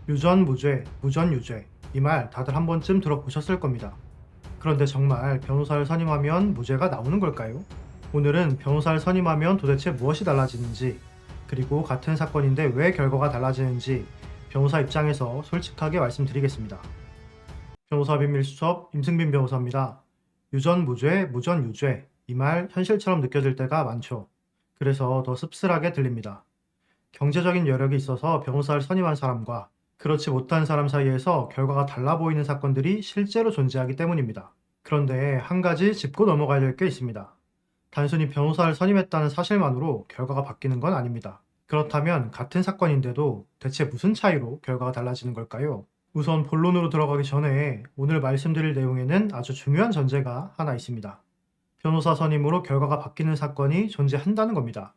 유전 무죄, 무전 유죄. 이 말 다들 한 번쯤 들어보셨을 겁니다. 그런데 정말 변호사를 선임하면 무죄가 나오는 걸까요? 오늘은 변호사를 선임하면 도대체 무엇이 달라지는지, 그리고 같은 사건인데 왜 결과가 달라지는지 변호사 입장에서 솔직하게 말씀드리겠습니다. 변호사 비밀 수첩 임승빈 변호사입니다. 유전 무죄, 무전 유죄. 이 말 현실처럼 느껴질 때가 많죠. 그래서 더 씁쓸하게 들립니다. 경제적인 여력이 있어서 변호사를 선임한 사람과 그렇지 못한 사람 사이에서 결과가 달라 보이는 사건들이 실제로 존재하기 때문입니다. 그런데 한 가지 짚고 넘어가야 될 게 있습니다. 단순히 변호사를 선임했다는 사실만으로 결과가 바뀌는 건 아닙니다. 그렇다면 같은 사건인데도 대체 무슨 차이로 결과가 달라지는 걸까요? 우선 본론으로 들어가기 전에 오늘 말씀드릴 내용에는 아주 중요한 전제가 하나 있습니다. 변호사 선임으로 결과가 바뀌는 사건이 존재한다는 겁니다.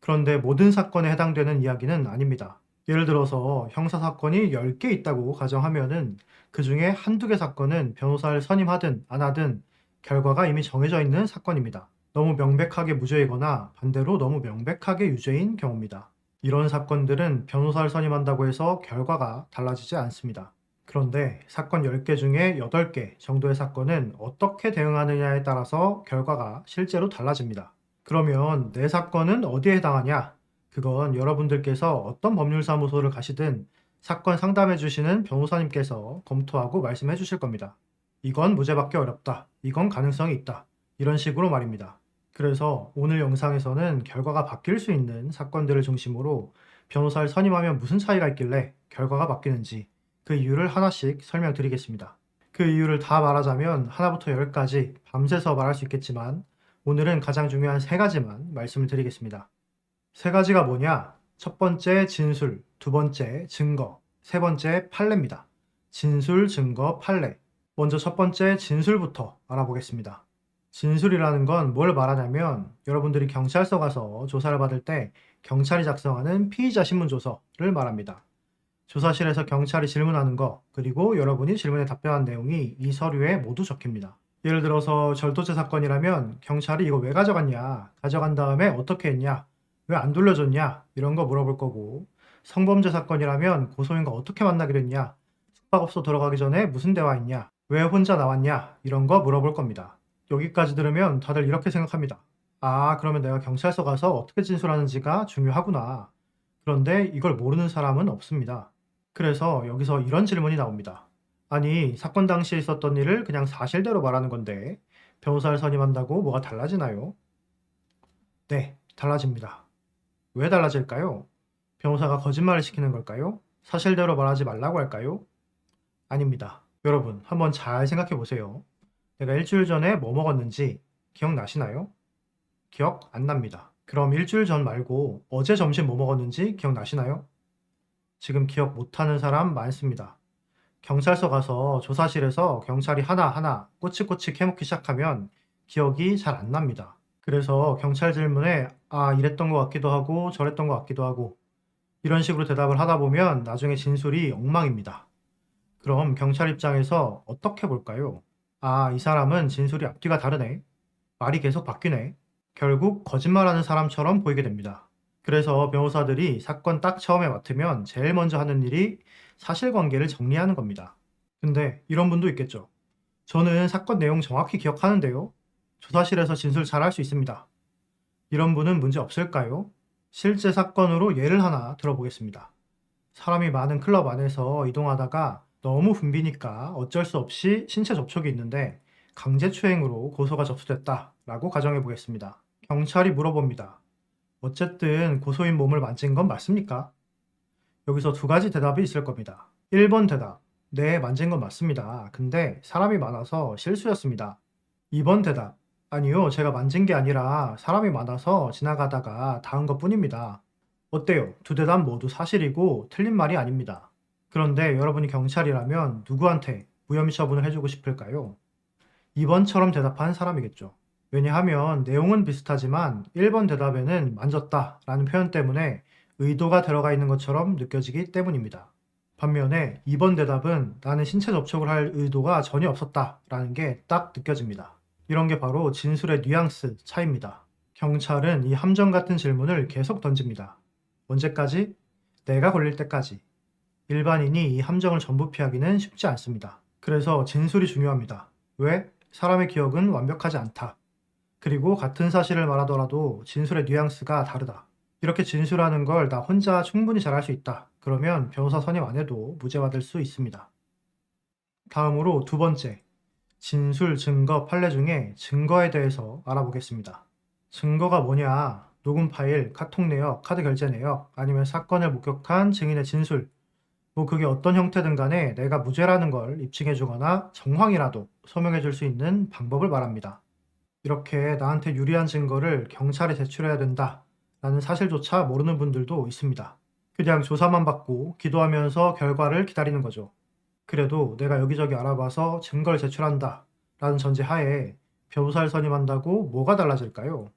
그런데 모든 사건에 해당되는 이야기는 아닙니다. 예를 들어서 형사사건이 10개 있다고 가정하면은 그 중에 한두 개 사건은 변호사를 선임하든 안 하든 결과가 이미 정해져 있는 사건입니다. 너무 명백하게 무죄이거나 반대로 너무 명백하게 유죄인 경우입니다. 이런 사건들은 변호사를 선임한다고 해서 결과가 달라지지 않습니다. 그런데 사건 10개 중에 8개 정도의 사건은 어떻게 대응하느냐에 따라서 결과가 실제로 달라집니다. 그러면 내 사건은 어디에 해당하냐? 그건 여러분들께서 어떤 법률사무소를 가시든 사건 상담해 주시는 변호사님께서 검토하고 말씀해 주실 겁니다. 이건 무죄받기 어렵다. 이건 가능성이 있다. 이런 식으로 말입니다. 그래서 오늘 영상에서는 결과가 바뀔 수 있는 사건들을 중심으로 변호사를 선임하면 무슨 차이가 있길래 결과가 바뀌는지 그 이유를 하나씩 설명드리겠습니다. 그 이유를 다 말하자면 하나부터 열까지 밤새서 말할 수 있겠지만 오늘은 가장 중요한 세 가지만 말씀을 드리겠습니다. 세 가지가 뭐냐? 첫 번째 진술, 두 번째 증거, 세 번째 판례입니다. 진술, 증거, 판례. 먼저 첫 번째 진술부터 알아보겠습니다. 진술이라는 건 뭘 말하냐면 여러분들이 경찰서 가서 조사를 받을 때 경찰이 작성하는 피의자 신문조서를 말합니다. 조사실에서 경찰이 질문하는 거, 그리고 여러분이 질문에 답변한 내용이 이 서류에 모두 적힙니다. 예를 들어서 절도죄 사건이라면 경찰이 이거 왜 가져갔냐, 가져간 다음에 어떻게 했냐, 왜 안 돌려줬냐 이런 거 물어볼 거고, 성범죄 사건이라면 고소인과 어떻게 만나기로 했냐, 숙박업소 들어가기 전에 무슨 대화했냐, 왜 혼자 나왔냐 이런 거 물어볼 겁니다. 여기까지 들으면 다들 이렇게 생각합니다. 아, 그러면 내가 경찰서 가서 어떻게 진술하는지가 중요하구나. 그런데 이걸 모르는 사람은 없습니다. 그래서 여기서 이런 질문이 나옵니다. 아니, 사건 당시에 있었던 일을 그냥 사실대로 말하는 건데 변호사를 선임한다고 뭐가 달라지나요? 네, 달라집니다. 왜 달라질까요? 변호사가 거짓말을 시키는 걸까요? 사실대로 말하지 말라고 할까요? 아닙니다. 여러분, 한번 잘 생각해 보세요. 내가 일주일 전에 뭐 먹었는지 기억나시나요? 기억 안 납니다. 그럼 일주일 전 말고 어제 점심 뭐 먹었는지 기억나시나요? 지금 기억 못하는 사람 많습니다. 경찰서 가서 조사실에서 경찰이 하나하나 꼬치꼬치 캐묻기 시작하면 기억이 잘 안 납니다. 그래서 경찰 질문에 아, 이랬던 것 같기도 하고 저랬던 것 같기도 하고 이런 식으로 대답을 하다 보면 나중에 진술이 엉망입니다. 그럼 경찰 입장에서 어떻게 볼까요? 아, 이 사람은 진술이 앞뒤가 다르네. 말이 계속 바뀌네. 결국 거짓말하는 사람처럼 보이게 됩니다. 그래서 변호사들이 사건 딱 처음에 맡으면 제일 먼저 하는 일이 사실관계를 정리하는 겁니다. 근데 이런 분도 있겠죠. 저는 사건 내용 정확히 기억하는데요. 조사실에서 진술 잘할 수 있습니다. 이런 분은 문제 없을까요? 실제 사건으로 예를 하나 들어보겠습니다. 사람이 많은 클럽 안에서 이동하다가 너무 붐비니까 어쩔 수 없이 신체 접촉이 있는데 강제추행으로 고소가 접수됐다라고 가정해 보겠습니다. 경찰이 물어봅니다. 어쨌든 고소인 몸을 만진 건 맞습니까? 여기서 두 가지 대답이 있을 겁니다. 1번 대답. 네, 만진 건 맞습니다. 근데 사람이 많아서 실수였습니다. 2번 대답. 아니요, 제가 만진 게 아니라 사람이 많아서 지나가다가 닿은 것 뿐입니다. 어때요? 두 대답 모두 사실이고 틀린 말이 아닙니다. 그런데 여러분이 경찰이라면 누구한테 무혐의 처분을 해주고 싶을까요? 2번처럼 대답한 사람이겠죠. 왜냐하면 내용은 비슷하지만 1번 대답에는 만졌다 라는 표현 때문에 의도가 들어가 있는 것처럼 느껴지기 때문입니다. 반면에 2번 대답은 나는 신체 접촉을 할 의도가 전혀 없었다 라는 게 딱 느껴집니다. 이런 게 바로 진술의 뉘앙스 차이입니다. 경찰은 이 함정 같은 질문을 계속 던집니다. 언제까지? 내가 걸릴 때까지. 일반인이 이 함정을 전부 피하기는 쉽지 않습니다. 그래서 진술이 중요합니다. 왜? 사람의 기억은 완벽하지 않다. 그리고 같은 사실을 말하더라도 진술의 뉘앙스가 다르다. 이렇게 진술하는 걸 나 혼자 충분히 잘할 수 있다. 그러면 변호사 선임 안 해도 무죄받을 수 있습니다. 다음으로 두 번째, 진술, 증거, 판례 중에 증거에 대해서 알아보겠습니다. 증거가 뭐냐? 녹음 파일, 카톡 내역, 카드 결제 내역, 아니면 사건을 목격한 증인의 진술, 뭐 그게 어떤 형태든 간에 내가 무죄라는 걸 입증해 주거나 정황이라도 소명해 줄 수 있는 방법을 말합니다. 이렇게 나한테 유리한 증거를 경찰에 제출해야 된다 라는 사실조차 모르는 분들도 있습니다. 그냥 조사만 받고 기도하면서 결과를 기다리는 거죠. 그래도 내가 여기저기 알아봐서 증거를 제출한다 라는 전제 하에 변호사를 선임한다고 뭐가 달라질까요?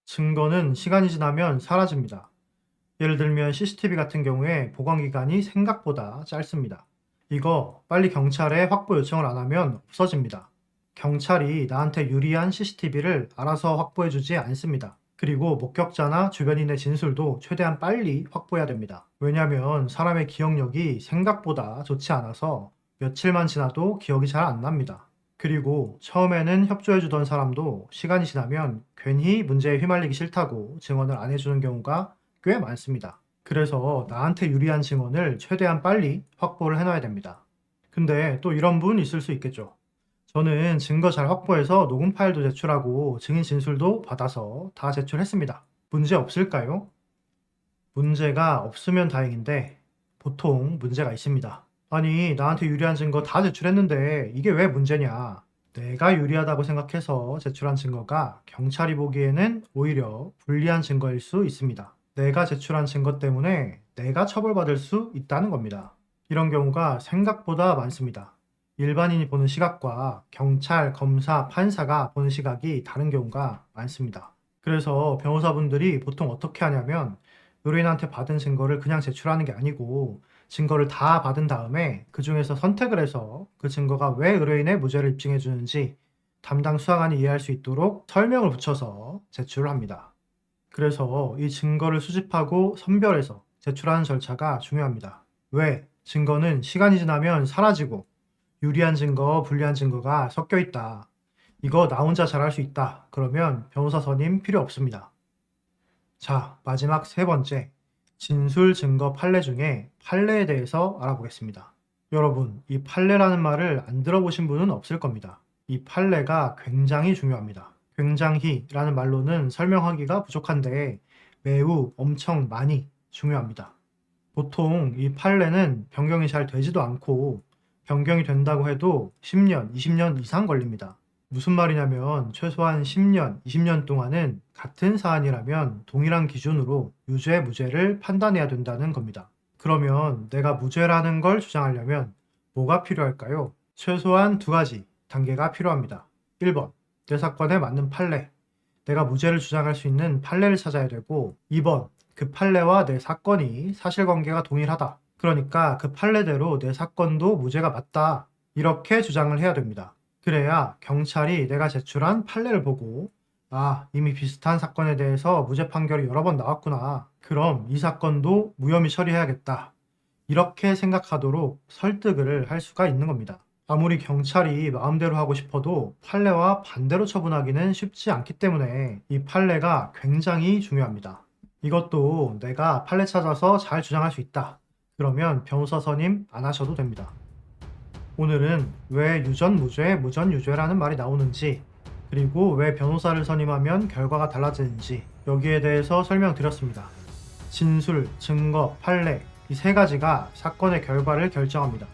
증거는 시간이 지나면 사라집니다. 예를 들면 CCTV 같은 경우에 보관 기간이 생각보다 짧습니다. 이거 빨리 경찰에 확보 요청을 안 하면 없어집니다. 경찰이 나한테 유리한 CCTV를 알아서 확보해주지 않습니다. 그리고 목격자나 주변인의 진술도 최대한 빨리 확보해야 됩니다. 왜냐하면 사람의 기억력이 생각보다 좋지 않아서 며칠만 지나도 기억이 잘 안 납니다. 그리고 처음에는 협조해주던 사람도 시간이 지나면 괜히 문제에 휘말리기 싫다고 증언을 안 해주는 경우가 꽤 많습니다. 그래서 나한테 유리한 증언을 최대한 빨리 확보를 해놔야 됩니다. 근데 또 이런 분 있을 수 있겠죠. 저는 증거 잘 확보해서 녹음 파일도 제출하고 증인 진술도 받아서 다 제출했습니다. 문제 없을까요? 문제가 없으면 다행인데 보통 문제가 있습니다. 아니, 나한테 유리한 증거 다 제출했는데 이게 왜 문제냐? 내가 유리하다고 생각해서 제출한 증거가 경찰이 보기에는 오히려 불리한 증거일 수 있습니다. 내가 제출한 증거 때문에 내가 처벌받을 수 있다는 겁니다. 이런 경우가 생각보다 많습니다. 일반인이 보는 시각과 경찰, 검사, 판사가 보는 시각이 다른 경우가 많습니다. 그래서 변호사분들이 보통 어떻게 하냐면 의뢰인한테 받은 증거를 그냥 제출하는 게 아니고 증거를 다 받은 다음에 그 중에서 선택을 해서 그 증거가 왜 의뢰인의 무죄를 입증해 주는지 담당 수사관이 이해할 수 있도록 설명을 붙여서 제출을 합니다. 그래서 이 증거를 수집하고 선별해서 제출하는 절차가 중요합니다. 왜? 증거는 시간이 지나면 사라지고 유리한 증거, 불리한 증거가 섞여 있다. 이거 나 혼자 잘할 수 있다. 그러면 변호사 선임 필요 없습니다. 자, 마지막 세 번째. 진술, 증거, 판례 중에 판례에 대해서 알아보겠습니다. 여러분, 이 판례라는 말을 안 들어보신 분은 없을 겁니다. 이 판례가 굉장히 중요합니다. 굉장히라는 말로는 설명하기가 부족한데 매우 엄청 많이 중요합니다. 보통 이 판례는 변경이 잘 되지도 않고 변경이 된다고 해도 10년, 20년 이상 걸립니다. 무슨 말이냐면 최소한 10년, 20년 동안은 같은 사안이라면 동일한 기준으로 유죄, 무죄를 판단해야 된다는 겁니다. 그러면 내가 무죄라는 걸 주장하려면 뭐가 필요할까요? 최소한 두 가지 단계가 필요합니다. 1번, 내 사건에 맞는 판례. 내가 무죄를 주장할 수 있는 판례를 찾아야 되고 2번, 그 판례와 내 사건이 사실관계가 동일하다. 그러니까 그 판례대로 내 사건도 무죄가 맞다. 이렇게 주장을 해야 됩니다. 그래야 경찰이 내가 제출한 판례를 보고 아, 이미 비슷한 사건에 대해서 무죄 판결이 여러 번 나왔구나. 그럼 이 사건도 무혐의 처리해야겠다. 이렇게 생각하도록 설득을 할 수가 있는 겁니다. 아무리 경찰이 마음대로 하고 싶어도 판례와 반대로 처분하기는 쉽지 않기 때문에 이 판례가 굉장히 중요합니다. 이것도 내가 판례 찾아서 잘 주장할 수 있다. 그러면 변호사 선임 안 하셔도 됩니다. 오늘은 왜 유전 무죄, 무전 유죄라는 말이 나오는지, 그리고 왜 변호사를 선임하면 결과가 달라지는지 여기에 대해서 설명드렸습니다. 진술, 증거, 판례 이 세 가지가 사건의 결과를 결정합니다.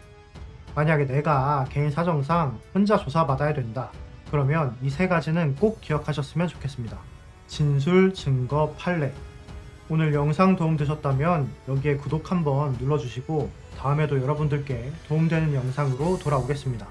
만약에 내가 개인 사정상 혼자 조사받아야 된다. 그러면 이 세 가지는 꼭 기억하셨으면 좋겠습니다. 진술, 증거, 판례. 오늘 영상 도움되셨다면 여기에 구독 한번 눌러주시고 다음에도 여러분들께 도움되는 영상으로 돌아오겠습니다.